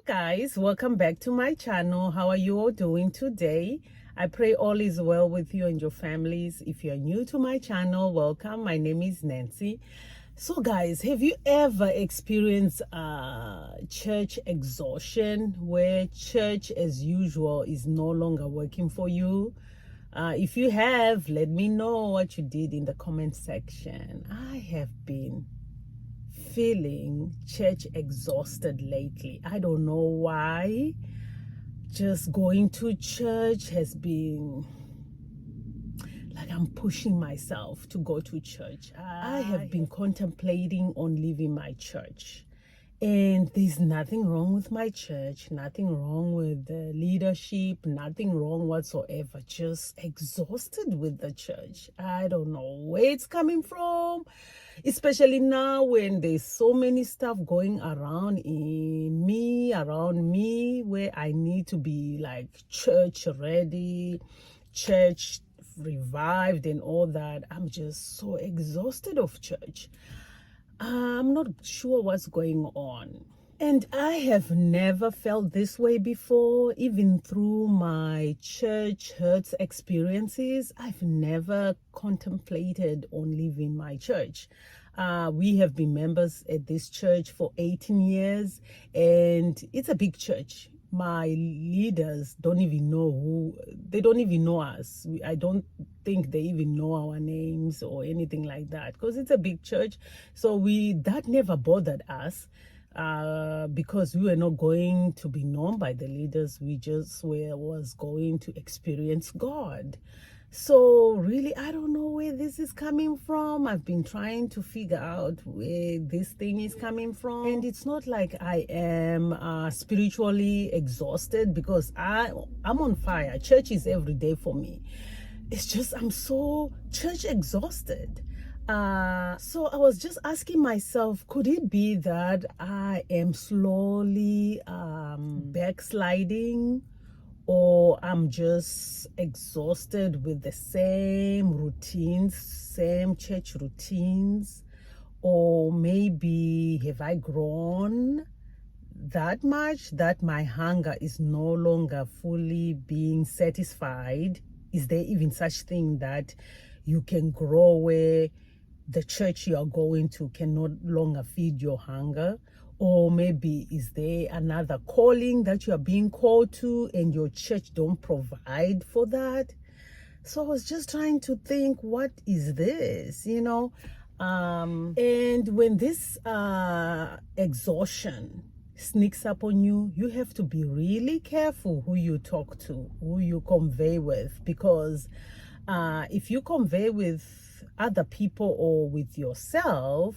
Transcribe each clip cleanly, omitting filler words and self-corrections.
Guys, welcome back to my channel. How are you all doing today? I pray all is well with you and your families. If you're new to my channel, welcome. My name is Nancy. So guys, have you ever experienced church exhaustion, where church as usual is no longer working for you? If you have, let me know what you did in the comment section. I have been feeling church exhausted lately. I don't know why. Just going to church has been like I'm pushing myself to go to church. I have been contemplating on leaving my church. And there's nothing wrong with my church, nothing wrong with the leadership, nothing wrong whatsoever. Just exhausted with the church. I don't know where it's coming from, especially now when there's so many stuff going around me, where I need to be like church ready, church revived and all that. I'm just so exhausted of church. I'm not sure what's going on. And I have never felt this way before, even through my church hurts experiences. I've never contemplated on leaving my church. We have been members at this church for 18 years, and it's a big church. My leaders don't even know they don't even know us. I don't think they even know our names or anything like that, because it's a big church. So that never bothered us, because we were not going to be known by the leaders. We just was going to experience God. So really, I don't know where this is coming from. I've been trying to figure out where this thing is coming from. And it's not like I am spiritually exhausted, because I'm on fire. Church is every day for me. It's just I'm so church exhausted. So I was just asking myself, could it be that I am slowly backsliding? Or I'm just exhausted with the same routines, same church routines? Or maybe have I grown that much that my hunger is no longer fully being satisfied? Is there even such thing that you can grow where the church you are going to can no longer feed your hunger? Or maybe is there another calling that you are being called to and your church don't provide for that? So I was just trying to think, what is this, and when this exhaustion sneaks up on you, you have to be really careful who you talk to, who you convey with, because if you convey with other people or with yourself,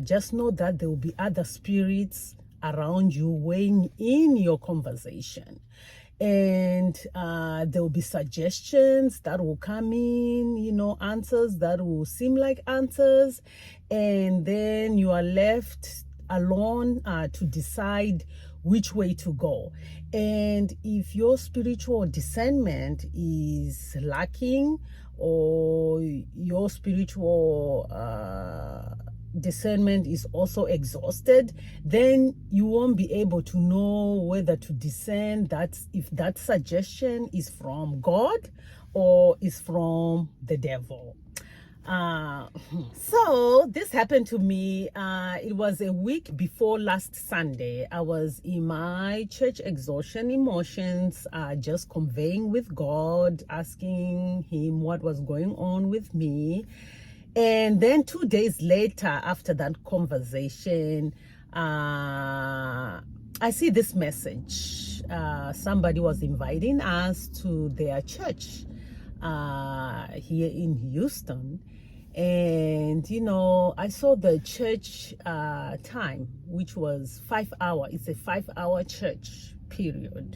just know that there will be other spirits around you weighing in your conversation. And there will be suggestions that will come in, answers that will seem like answers. And then you are left alone to decide which way to go. And if your spiritual discernment is lacking, or your spiritual discernment is also exhausted, then you won't be able to know whether to discern that if that suggestion is from God or is from the devil. So this happened to me. It was a week before last Sunday. I was in my church exhaustion emotions, just conveying with God, asking him what was going on with me. And then 2 days later, after that conversation, I see this message. Somebody was inviting us to their church here in Houston. And, I saw the church time, which was 5 hours. It's a 5-hour church period.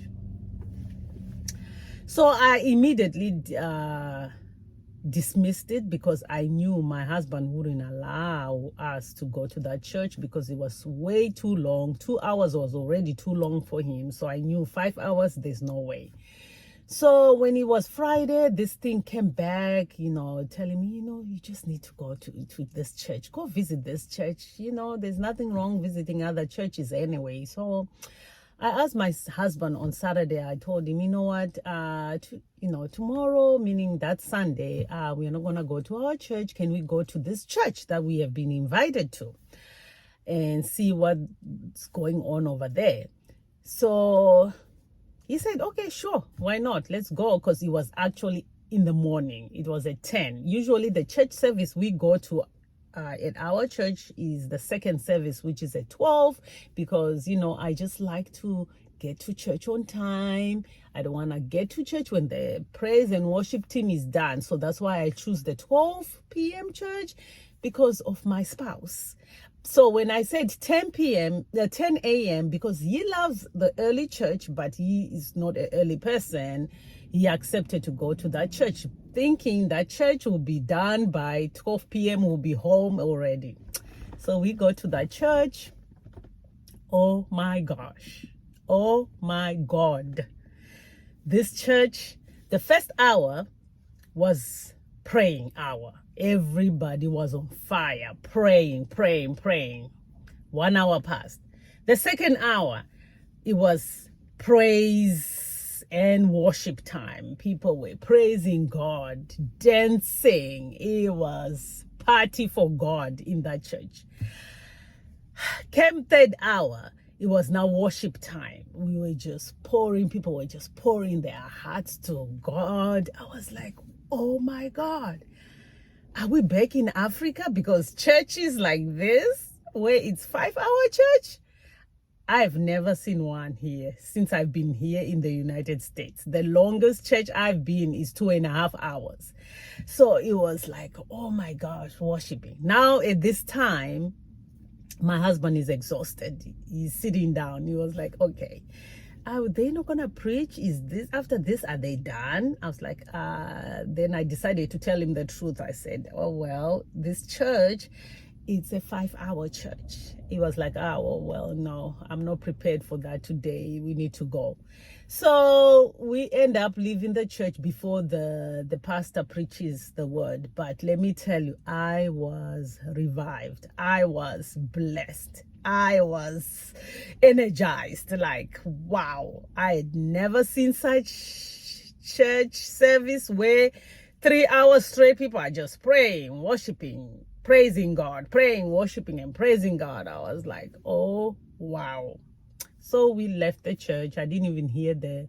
So I immediately dismissed it, because I knew my husband wouldn't allow us to go to that church because it was way too long. 2 hours was already too long for him. So I knew 5 hours, there's no way. So when it was Friday, this thing came back, telling me, you just need to go to this church. Go visit this church. There's nothing wrong visiting other churches anyway. So I asked my husband on Saturday, I told him, you know what, tomorrow, meaning that Sunday, we're not going to go to our church. Can we go to this church that we have been invited to and see what's going on over there? So he said, okay, sure, why not? Let's go, because it was actually in the morning. It was at 10. Usually the church service we go to at our church is the second service, which is at 12, because, I just like to get to church on time. I don't want to get to church when the praise and worship team is done. So that's why I choose the 12 p.m. church, because of my spouse. So when I said 10 a.m., because he loves the early church, but he is not an early person, he accepted to go to that church, thinking that church will be done by 12 p.m., we'll be home already. So we go to that church. Oh my gosh. Oh my God. This church, the first hour was praying hour. Everybody was on fire, praying. 1 hour passed. The second hour, it was praise and worship time. People were praising God, dancing. It was party for God in that church. Came third hour, it was now worship time. We were just pouring, people were just pouring their hearts to God. I was like, oh my God. Are we back in Africa? Because churches like this, where it's 5-hour church, I've never seen one here since I've been here in the United States. The longest church I've been is 2.5 hours. So it was like, oh my gosh, worshiping. Now at this time, my husband is exhausted. He's sitting down. He was like, okay, are they not gonna preach? Is this, after this, are they done? I was like, then I decided to tell him the truth. I said, oh well, this church, it's a 5-hour church. He was like, oh well, no, I'm not prepared for that today. We need to go. So we end up leaving the church before the pastor preaches the word. But let me tell you, I was revived. I was blessed. I was energized. Like, wow, I had never seen such church service where 3 hours straight people are just praying, worshiping, praising God, praying, worshiping, and praising God. I was like, oh wow. So we left the church. I didn't even hear the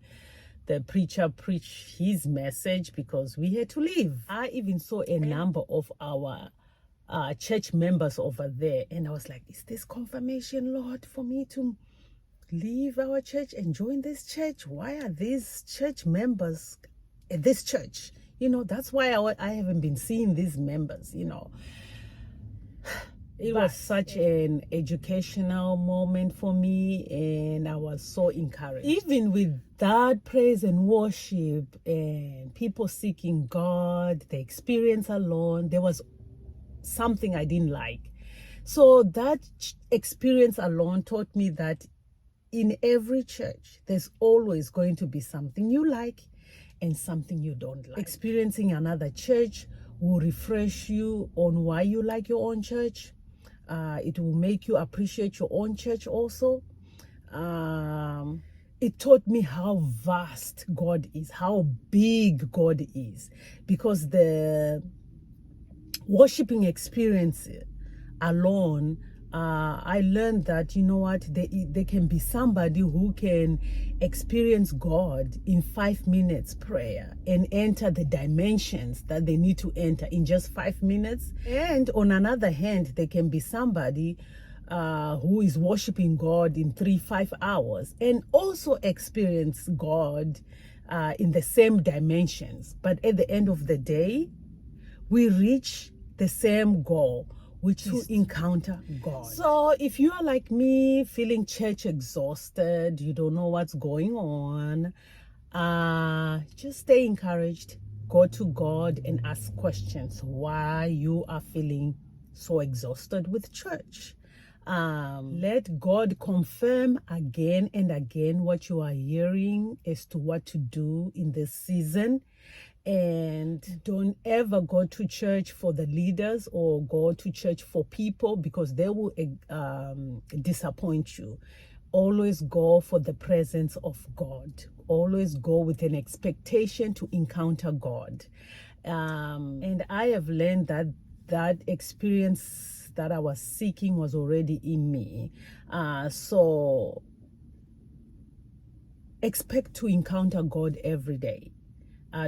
preacher preach his message because we had to leave. I even saw a number of our church members over there, and I was like, is this confirmation, Lord, for me to leave our church and join this church? Why are these church members at this church? That's why I haven't been seeing these members. It was such an educational moment for me, and I was so encouraged. Even with that praise and worship and people seeking God, the experience alone, there was something I didn't like. So that experience alone taught me that in every church, there's always going to be something you like and something you don't like. Experiencing another church will refresh you on why you like your own church. It will make you appreciate your own church also. It taught me how vast God is, how big God is, because the worshiping experience alone, I learned that, there can be somebody who can experience God in 5 minutes prayer and enter the dimensions that they need to enter in just 5 minutes. And on another hand, there can be somebody who is worshiping God in 3-5 hours and also experience God in the same dimensions. But at the end of the day, we reach the same goal, which is to encounter God. So if you are like me, feeling church exhausted, you don't know what's going on, just stay encouraged. Go to God and ask questions why you are feeling so exhausted with church. Let God confirm again and again what you are hearing as to what to do in this season. And don't ever go to church for the leaders or go to church for people, because they will disappoint you. Always go for the presence of God. Always go with an expectation to encounter God. And I have learned that that experience that I was seeking was already in me. So expect to encounter God every day.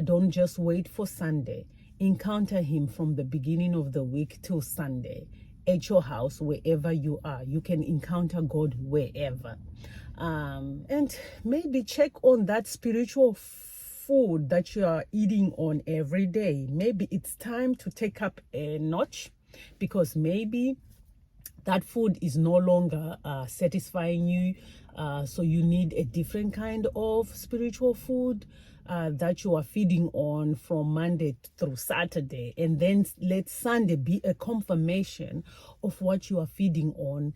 Don't just wait for Sunday. Encounter him from the beginning of the week till Sunday. At your house, wherever you are, you can encounter God wherever. And maybe check on that spiritual food that you are eating on every day. Maybe it's time to take up a notch, because maybe that food is no longer satisfying you. So you need a different kind of spiritual food that you are feeding on from Monday through Saturday. And then let Sunday be a confirmation of what you are feeding on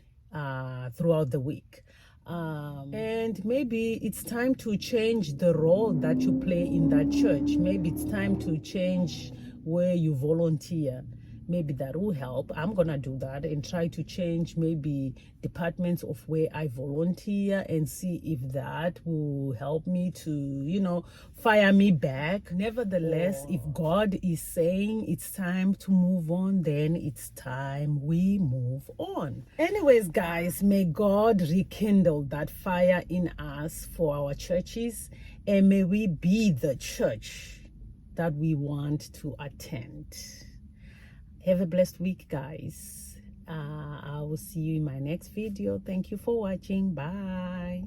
throughout the week. And maybe it's time to change the role that you play in that church. Maybe it's time to change where you volunteer. Maybe that will help. I'm gonna do that and try to change maybe departments of where I volunteer, and see if that will help me to fire me back. Nevertheless, if God is saying it's time to move on, then it's time we move on. Anyways, guys, may God rekindle that fire in us for our churches, and may we be the church that we want to attend. Have a blessed week, guys. I will see you in my next video. Thank you for watching. Bye.